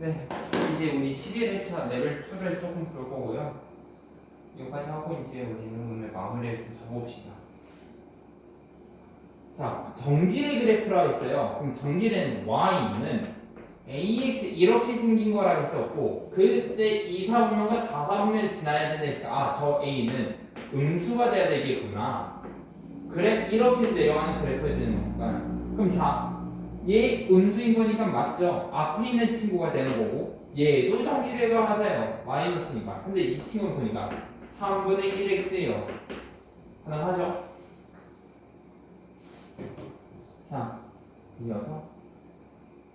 네, 이제 우리 11회차 레벨 2를 조금 볼 거고요. 여기까지 하고 이제 우리는 오늘 마무리를 좀 잡아봅시다. 자, 정길의 그래프라 했어요. 그럼 정길에는 y는 ax 이렇게 생긴 거라 했었고, 그때 2, 4분면과 4, 4분면 지나야 되니까 저 a는 음수가 돼야 되겠구나. 그래, 이렇게 내려가는 그래프가 되는 건가요? 그럼 자, 얘 음수인 거니까 맞죠? 앞에 있는 친구가 되는 거고, 얘도 정길의가 맞아요. 마이너스니까. 근데 이 친구는 보니까 3분의 1x예요. 가능하죠? 자, 이어서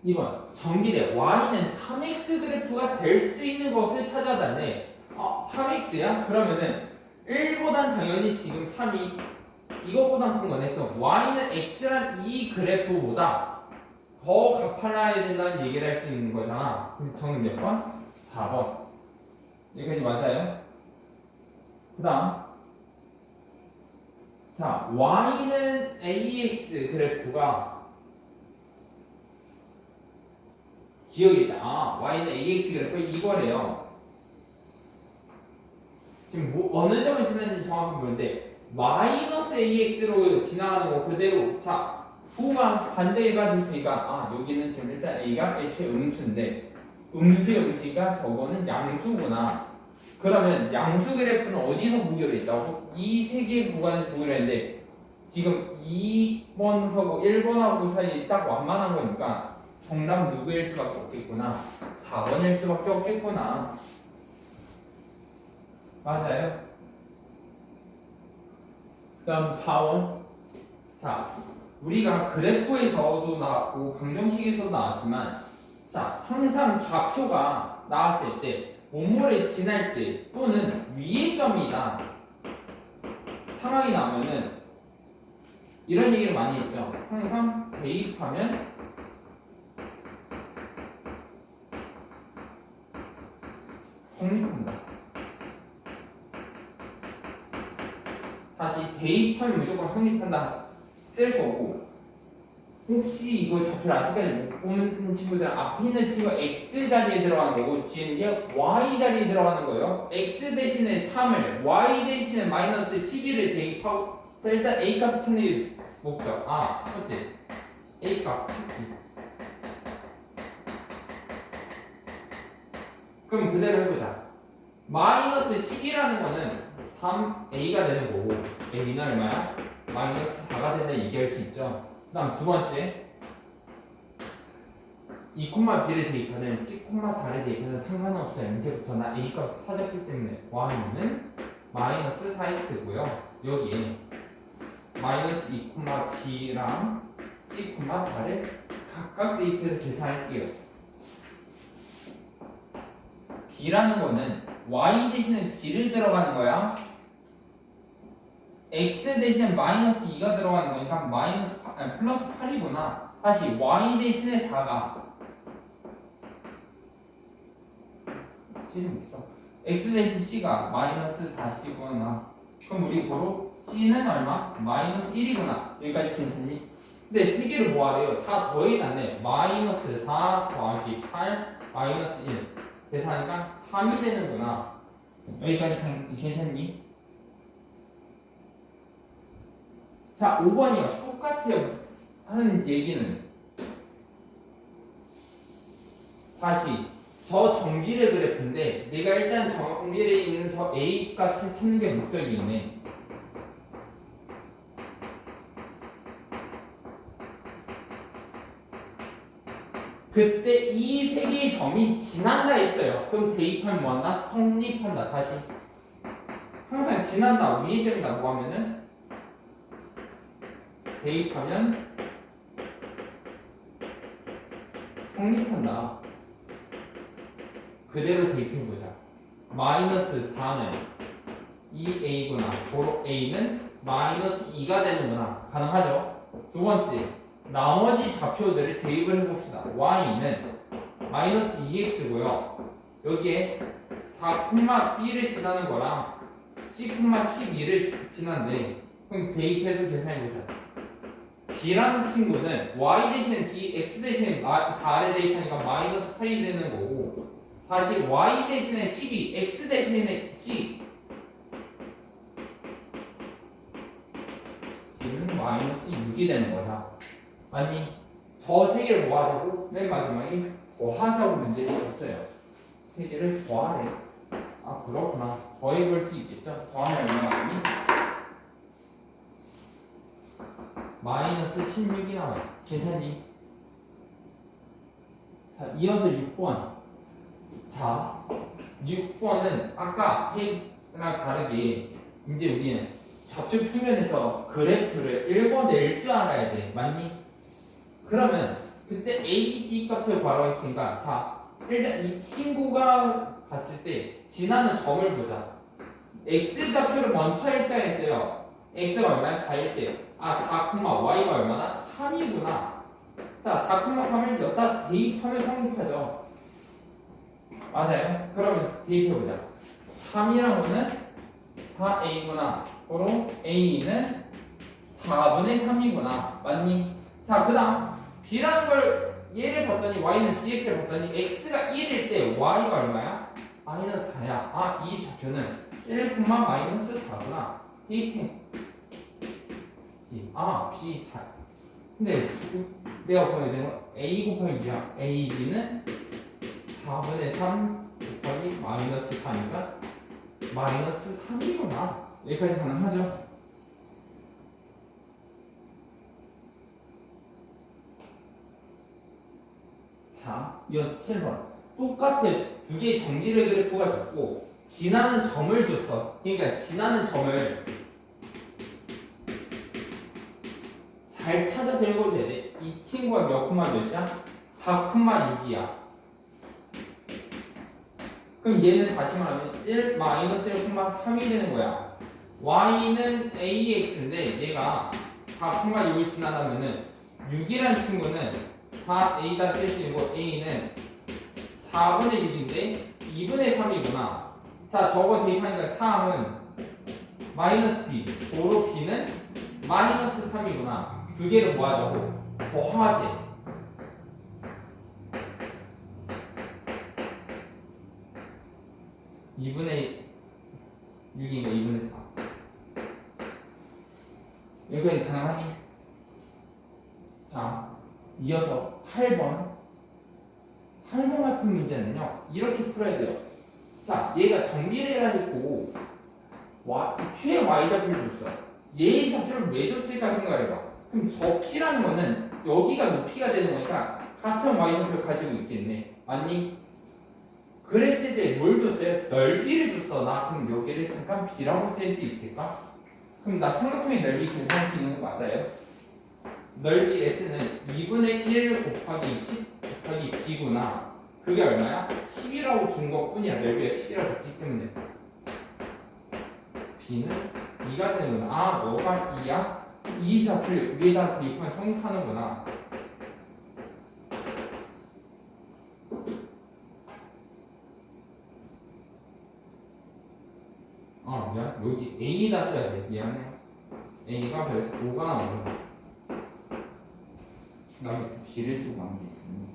2번 정길의 y는 3x 그래프가 될 수 있는 것을 찾아달래. 3x야? 그러면은 1보단 당연히 지금 3이 이거보단 큰 거네. 그럼 y는 x란 이 그래프보다 더 가팔라야 된다는 얘기를 할 수 있는 거잖아. 그럼 정답 몇 번? 4번. 여기까지 맞아요? 그 다음 자, y는 ax 그래프가 기억이 있다. y는 ax 그래프 이거래요. 지금 어느 점을 지나는지 정확히 모르는데 마이너스 ax로 지나가는 거 그대로. 자, 부가 반대가 됐으니까 여기는 지금 일단 a가 애초에 음수인데 음수니까 저거는 양수구나. 그러면 양수 그래프는 어디서 보기로 했다고? 이 세 개의 구간에서 보기로 했는데 지금 2번하고 1번하고 사이에 딱 완만한 거니까 정답 누구일 수밖에 없겠구나. 4번일 수밖에 없겠구나. 맞아요. 그 다음 4번. 자, 우리가 그래프에서도 나왔고 방정식에서도 나왔지만 자, 항상 좌표가 나왔을 때 몸모를 지날 때 또는 위의 점이다 상황이 나오면은 이런 얘기를 많이 했죠. 항상 대입하면 성립한다. 다시 대입하면 무조건 성립한다 쓸 거고, 혹시 이거 좌표를 아직까지 못 보는 친구들은 앞에 있는 친구가 x 자리에 들어가는 거고 뒤에 있는 게 y 자리에 들어가는 거예요. x 대신에 3을 y 대신에 마이너스 11을 대입하고, 자, 일단 a 값 찾는 게 목적. 첫 번째 a 값 찾기. 그럼 그대로 해보자. 마이너스 10이라는 거는 3a가 되는 거고 a는 얼마야? 마이너스 4가 된다 얘기할 수 있죠. 그 다음 두 번째 2,b를 대입하는 c,4를 대입해서 상관없어요. 이제부터 나 a 값을 찾았기 때문에 y는 마이너스 4x고요. 여기에 마이너스 2,b랑 c,4를 각각 대입해서 계산할게요. b라는 거는 y 대신에 b를 들어가는 거야. x 대신에 마이너스 2가 들어가는 거니까 플러스 8이구나. 다시 y 대신에 4가 c는 있어. x 대신 c가 마이너스 4c구나. 그럼 우리 고로 c는 얼마? 마이너스 1이구나. 여기까지 괜찮니? 근데 세 개를 뭐하래요? 다 더해놨네. 마이너스 4 더하기 8 마이너스 1 계산하니까 3이 되는구나. 여기까지 괜찮니? 자, 5번이요. 똑같아요. 하는 얘기는 다시 저 정길의 그래프인데 내가 일단 정길에 있는 저 A 값을 찾는 게 목적이네. 그때 이 세 개의 점이 지난다 했어요. 그럼 대입하면 뭐한다? 성립한다. 다시 항상 지난다 위의 점이라고 하면은 대입하면 성립한다. 그대로 대입해보자. 마이너스 4는 2a구나. 고로 a는 마이너스 2가 되는구나. 가능하죠? 두 번째, 나머지 좌표들을 대입을 해봅시다. y는 마이너스 2x고요. 여기에 4,b를 지나는 거랑 c,12를 지난데 그럼 대입해서 계산해보자. b라는 친구는 y 대신 b, x 대신 4를 대입하니까 마이너스 8이 되는 거고, 다시 y 대신에 12, x 대신에 c, c는 마이너스 6이 되는 거죠. 아니, 저 세 개를 모아주고 맨 마지막에 더하자고 문제 주셨어요. 세 개를 더하래. 아, 그렇구나. 더해 볼 수 있겠죠? 더하면 얼마나 나니? 마이너스 16이 나와요. 괜찮니? 자, 이어서 6번. 자, 6번은 아까 페이랑 다르게 이제 우리는 좌표 표면에서 그래프를 읽어낼 줄 알아야 돼. 맞니? 그러면 그때 A, B 값을 구하라고 했으니까, 자, 일단 이 친구가 봤을 때 지나는 점을 보자. X 좌표를 먼저 입장했어요. X가 얼마야? 4일 때. 아, 4, Y가 얼마나? 3이구나. 자, 4, 3을 여기다 대입하면 성립하죠. 맞아요. 그러면 대입해보자. 3이란 거는 4A구나. 그럼 A는 4분의 3이구나. 맞니? 자, 그 다음 B라는 걸 얘를 봤더니 Y는 GX를 봤더니 X가 1일 때 Y가 얼마야? 마이너스 4야. 아, 이 좌표는 1, 마이너스 4구나. 대입해. 아, B 4. 근데 내가 보여야 되는 건 A 곱하기 B야. A, B는 4분의 3 곱하기 마이너스 4니까 마이너스 3이구나. 여기까지 가능하죠? 자, 이어서 7번. 똑같아. 두 개의 정지의 그래프가 줬고 지나는 점을 줬어. 그러니까 지나는 점을 잘 찾아서 읽어줘야 돼. 이 친구가 몇 콤마 몇이야? 4,6이야. 그럼 얘는 다시 말하면 1 마이너스 1,3이 되는 거야. y는 ax인데 얘가 4,6을 지나다면은 6이라는 친구는 4a다 쓸 수 있고 a는 4분의 6인데 2분의 3이구나. 자, 저거 대입하니까 3은 마이너스 b, 도로 b는 마이너스 3이구나. 두 개를 모아주고 더하지. (2분의 6인가 2분의 4) 여기까지 가능하니? 자, 이어서 8번 같은 문제는요 이렇게 풀어야 돼요. 자, 얘가 정비례라 했고 Q의 Y좌표를 줬어. 얘의 좌표를 왜 줬을까 생각해봐. 그럼 저 P라는 거는 여기가 높이가 되는 거니까 같은 Y좌표를 가지고 있겠네. 맞니? 그랬을 때 뭘 줬어요? 넓이를 줬어. 나 그럼 여기를 잠깐 B라고 쓸 수 있을까? 그럼 나 삼각형의 넓이 계산할 수 있는 거 맞아요? 넓이 S는 2분의 1 곱하기 10 곱하기 B구나. 그게 얼마야? 10이라고 준 것 뿐이야. 넓이가 10이라고 줬기 때문에 B는 2가 되는구나. 아, 너가 2야? 이 좌표를 위에다 대입하면 성립하는구나. 미안. 여기 A다 써야 돼. 미안해. A가 그래서 5가 나오는 거야. 그 다음에 B를 쓰고 가는 게 있으니.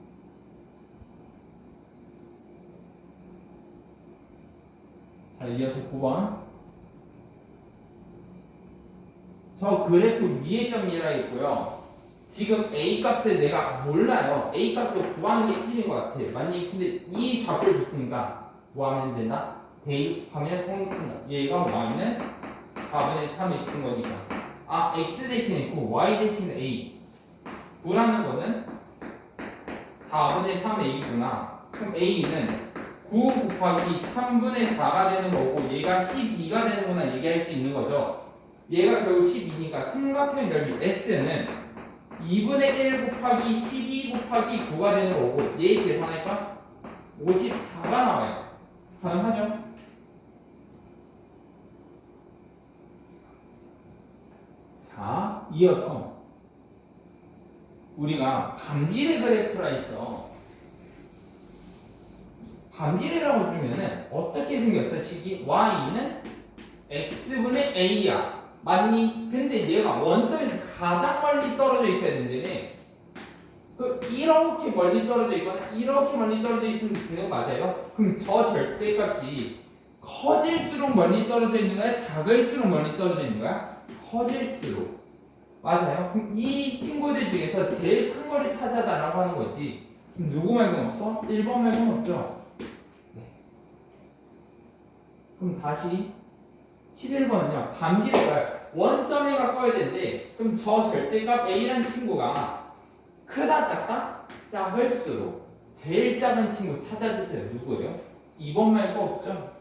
자, 이어서 9번. 저 그래프 위의 점이라 있고요. 지금 A 값을 내가 몰라요. A 값을 구하는 게 핵심인 것 같아. 만약에 근데 이 좌표를 줬으니까 뭐 하면 된다? 대입하면 성립한다. 얘가 Y는 4분의 3x인 거니까. 아, X 대신에 9, Y 대신에 A. 9라는 거는 4분의 3a구나. 그럼 A는 9 곱하기 3분의 4가 되는 거고 얘가 12가 되는구나 얘기할 수 있는 거죠. 얘가 결국 12니까 삼각형의 넓이 S는 2분의 1 곱하기 12 곱하기 9가 되는 거고 얘 계산할까? 54가 나와요. 가능하죠? 자, 이어서 우리가 반비례 그래프라 있어. 반비례라고 주면은 어떻게 생겼어? 식이 y는 x분의 a야. 맞니? 근데 얘가 원점에서 가장 멀리 떨어져 있어야 된다네. 이렇게 멀리 떨어져 있거나 이렇게 멀리 떨어져 있으면 되는 거 맞아요? 그럼 저 절대값이 커질수록 멀리 떨어져 있는 거야? 작을수록 멀리 떨어져 있는 거야? 커질수록. 맞아요? 그럼 이 친구들 중에서 제일 큰 거를 찾아달라고 하는 거지. 그럼 누구 말고는 없어? 1번 말고는 없죠? 네. 그럼 다시 11번은요. 반비례가 원점에 가까워야 되는데 그럼 저 절대값 A라는 친구가 크다 작다? 작을수록 제일 작은 친구 찾아주세요. 누구예요? 2번 말고 없죠?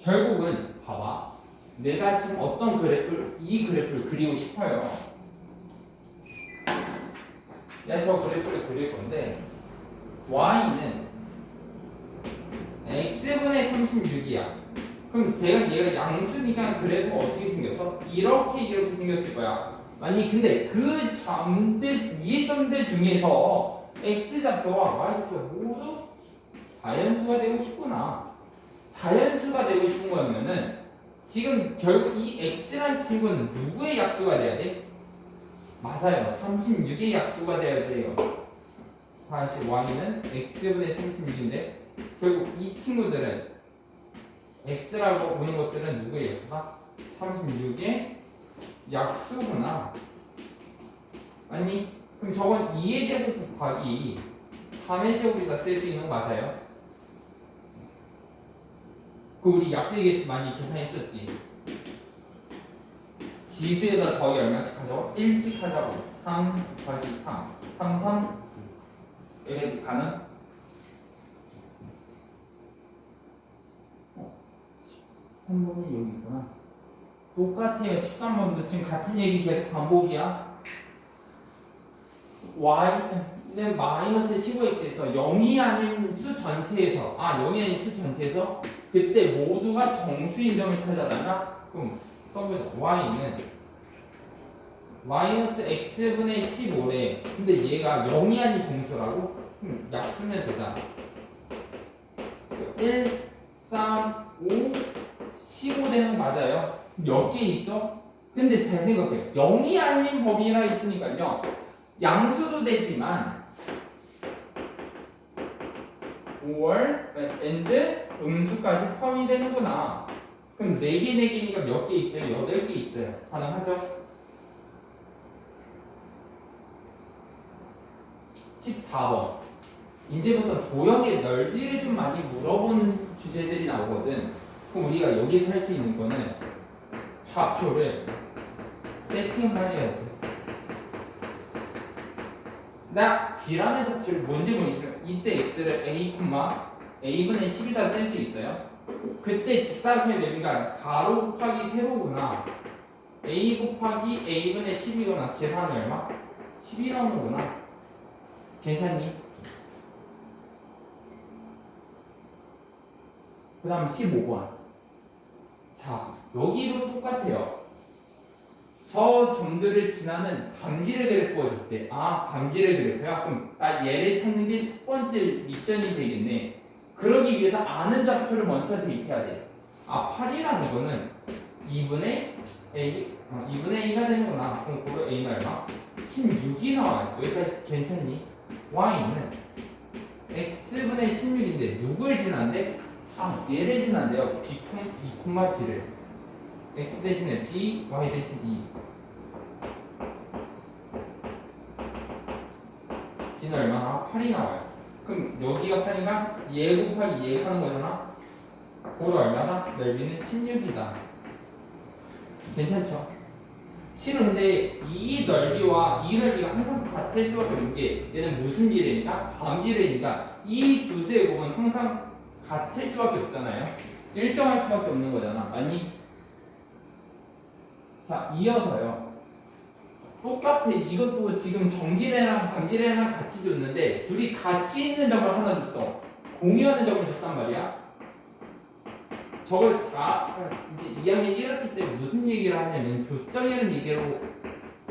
결국은 봐봐. 내가 지금 어떤 이 그래프를 그리고 싶어요. 내가 저 그래프를 그릴 건데 y는 x분의 36이야. 그럼 얘가 양수니까 그래프가 어떻게 생겼어? 이렇게 생겼을 거야. 아니 근데 그 점들 위의 점들 중에서 x좌표와 y좌표 모두 자연수가 되고 싶구나. 자연수가 되고 싶은 거면은 지금 결국 이 x란 친구는 누구의 약수가 돼야 돼? 맞아요. 36의 약수가 돼야 돼요. 다시 y는 x분의 36인데 결국 이 친구들은 x라고 보는 것들은 누구의 약수가? 36의 약수구나. 아니 그럼 저건 2의 제곱 곱하기 3의 제곱이다 쓸 수 있는 거 맞아요? 우리 약수 얘기해서 많이 계산했었지. 지수에다 더하기 얼마씩 하자고? 1씩 하자고. 3 곱하기 3 3, 3, 9 여기까지 가능? 13번이 여기 있구나. 똑같아요. 13번도 지금 같은 얘기 계속 반복이야. y는 마이너스 15x에서 0이 아닌 수 전체에서 0이 아닌 수 전체에서 그때 모두가 정수인 점을 찾아달라? 그럼 써보자. y는 마이너스 x분의 15래. 근데 얘가 0이 아닌 정수라고? 그럼 약수면 되잖아. 1, 3, 5, 15 되는 거 맞아요? 몇 개 있어? 근데 잘 생각해. 0이 아닌 범위라 있으니까요. 양수도 되지만 5월 and 음수까지 포함이 되는구나. 그럼 4개, 4개니까 몇 개 있어요? 8개 있어요. 가능하죠? 14번. 이제부터 도형의 넓이를 좀 많이 물어본 주제들이 나오거든. 그럼 우리가 여기서 할 수 있는 거는 좌표를 세팅해야 돼. 나 D라는 좌표를 뭔지 모르겠어요. 이때 x를 a분의 10이다 쓸 수 있어요. 그때 직사각형의 넓이가 가로 곱하기 세로구나. a 곱하기 a분의 10이거나 계산은 얼마? 10이 나오는구나. 괜찮니? 그 다음 15번. 자, 여기도 똑같아요. 저 점들을 지나는 반비례 그래프가 줬대. 반비례 그래프야? 그럼 얘를 찾는 게 첫 번째 미션이 되겠네. 그러기 위해서 아는 좌표를 먼저 대입해야 돼. 8이라는 거는 2분의 A가 되는구나. 그럼 그거 A는 얼마? 16이 나와요. 여기까지 괜찮니? Y는 X분의 16인데 누굴 지난대? 얘를 지난대요. B, 2,B를. X 대신에 B, Y 대신 2. B는 얼마나? 8이 나와요. 그럼 여기가 8인가? 얘 곱하기 얘 하는 거잖아? 그거 얼마다? 넓이는 16이다. 괜찮죠? 실은 근데 이 넓이와 이 넓이가 항상 같을 수밖에 없는 게 얘는 무슨 비례니까? 반비례니까 이 두 수의 곱은 항상 같을 수밖에 없잖아요. 일정할 수밖에 없는 거잖아. 아니? 자, 이어서요. 똑같아. 이것도 지금 정비례랑 반비례랑 같이 줬는데 둘이 같이 있는 점을 하나 줬어. 공유하는 점을 줬단 말이야. 저걸 다 이제 이야기 1학기 때 무슨 얘기를 하냐면 교점이라는 얘기로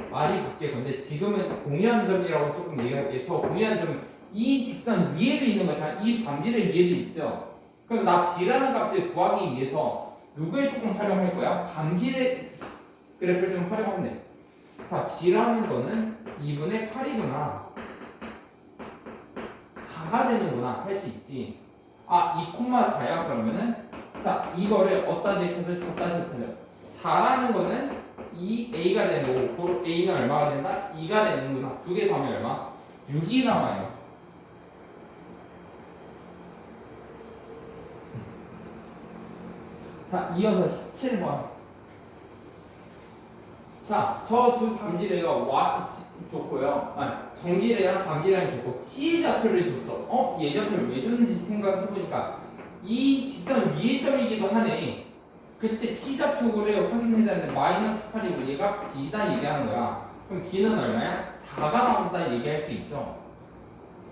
말이 붙게 건데 지금은 공유한 점이라고 조금 얘기할게요. 저 공유한 점 이 직선 위에도 있는 거잖아. 이 반비례 위에도 있죠. 그럼 나 B라는 값을 구하기 위해서 누굴 조금 활용할 거야? 반비례 그래프를 좀 활용하면 돼. 자, B라는 거는 2분의 8이구나. 4가 되는구나 할 수 있지. 아, 2,4야 그러면은 자, 이거를 어디다 대입해서 저기다 대입해서 4라는 거는 2A가 되는 거고 그럼 A는 얼마가 된다? 2가 되는구나. 두 개 더하면 얼마? 6이 남아요. 자, 이어서 17번. 자, 저 두 반지례가 좋고요. 정지례랑 반지례랑 좋고 C좌표를 줬어. 예좌표를 왜 줬는지 생각해보니까 이 직선 위의 점이기도 하네. 그때 P좌표를 확인해달라는 마이너스 8이고 얘가 B다 얘기하는 거야. 그럼 B는 얼마야? 4가 나온다 얘기할 수 있죠.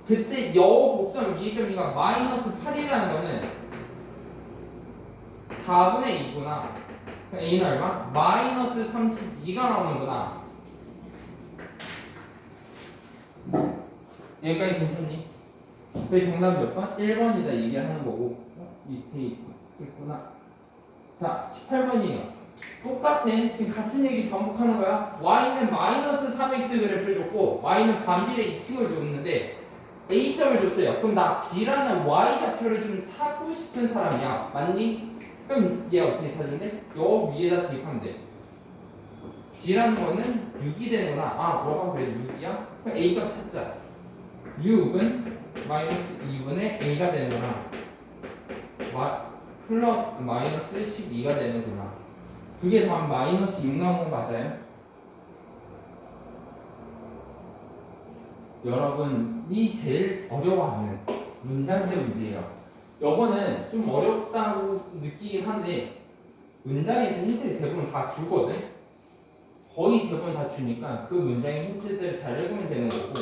그때 여곡선 위의 점이가 마이너스 8이라는 거는 4분의 2구나. A는 얼마? 마이너스 32가 나오는구나. 여기까지 괜찮니? 그 정답 몇 번? 1번이다 얘기하는 거고 밑에 있구나. 자, 18번이에요. 똑같아. 지금 같은 얘기 반복하는 거야. y는 마이너스 3x 그래프를 줬고 y는 반비례 2층을 줬는데 a점을 줬어요. 그럼 나 b라는 y좌표를 좀 찾고 싶은 사람이야. 맞니? 그럼 얘 어떻게 찾는데? 요 위에다 대입하면 돼. b라는 거는 6이 되는구나. 아, 뭐가 그래 6이야? 그럼 a값 찾자. 6은 마이너스 2분의 a가 되는구나. 플러스 마이너스 12가 되는구나. 그게 다 마이너스 6 나오는 거 맞아요? 여러분이 제일 어려워하는 문장제 문제예요. 요거는 좀 어렵다고 느끼긴 한데 문장에서 힌트를 대부분 다 주거든. 거의 대부분 다 주니까 그 문장의 힌트들을 잘 읽으면 되는 거고.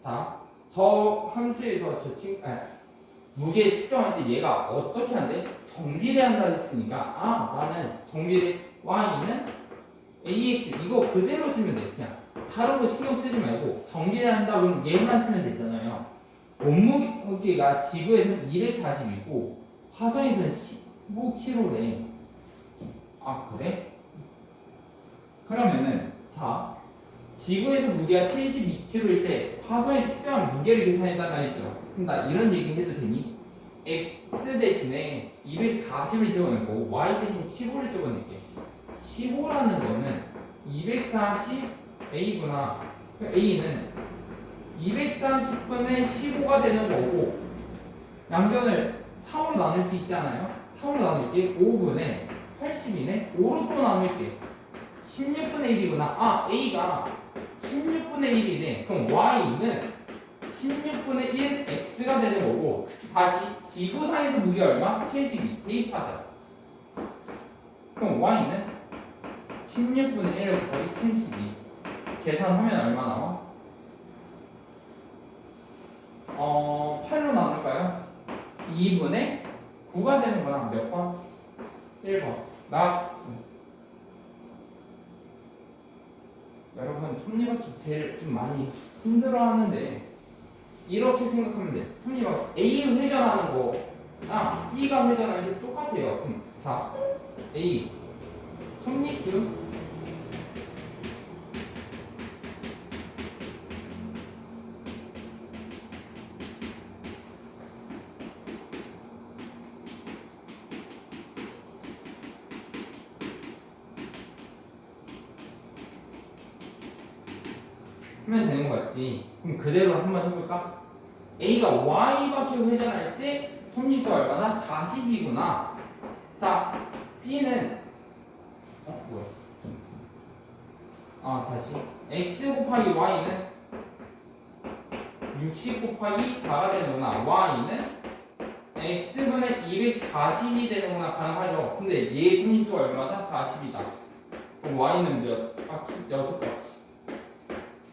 자, 저 함수에서 무게 측정할 때 얘가 어떻게 한대? 정비례 한다 했으니까 나는 정비례 y는 ax 이거 그대로 쓰면 돼. 그냥 다른 거 신경 쓰지 말고 정비례 한다 그러면 얘만 쓰면 되잖아요. 몸무게가 지구에서는 240이고 화성에서는 15kg래. 아, 그래? 그러면은 자, 지구에서 무게가 72kg일 때 화성에 측정한 무게를 계산해달라 했죠. 그럼 나 이런 얘기 해도 되니? x 대신에 240을 집어넣고 y 대신 15를 집어넣을게. 15라는 거는 240a구나. a는 240분의 15가 되는 거고 양변을 3으로 나눌 수 있잖아요. 3으로 나눌게. 5분의 80이네. 5로 또 나눌게. 16분의 1이구나. a가 16분의 1이네. 그럼 y는 16분의 1 x가 되는 거고 다시 지구상에서 무게 얼마? 72 대입하자. 그럼 y는 16분의 1 곱하기 72 계산하면 얼마 나와? 8로 나눌까요? 2분의 9가 되는 거랑 몇 번? 1번. 라스트. 여러분 톱니바퀴 제일 좀 많이 힘들어 하는데 이렇게 생각하면 돼. 톱니바퀴 A 회전하는 거랑 B가 회전하는 게 똑같아요. 그럼 자, A 톱니수 하면 되는 거 같지. 그럼 그대로 한번 해볼까? A가 Y바퀴 회전할 때 톱니수가 얼마나? 40이구나. 자, B는 뭐야? 다시 X 곱하기 Y는 60 곱하기 4가 되는구나. Y는 X분의 240이 되는구나. 가능하죠? 근데 얘의 톱니수가 얼마나? 40이다. 그럼 Y는 몇 바퀴? 6바퀴.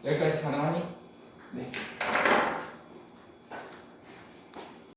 여기까지 가능하니? 네.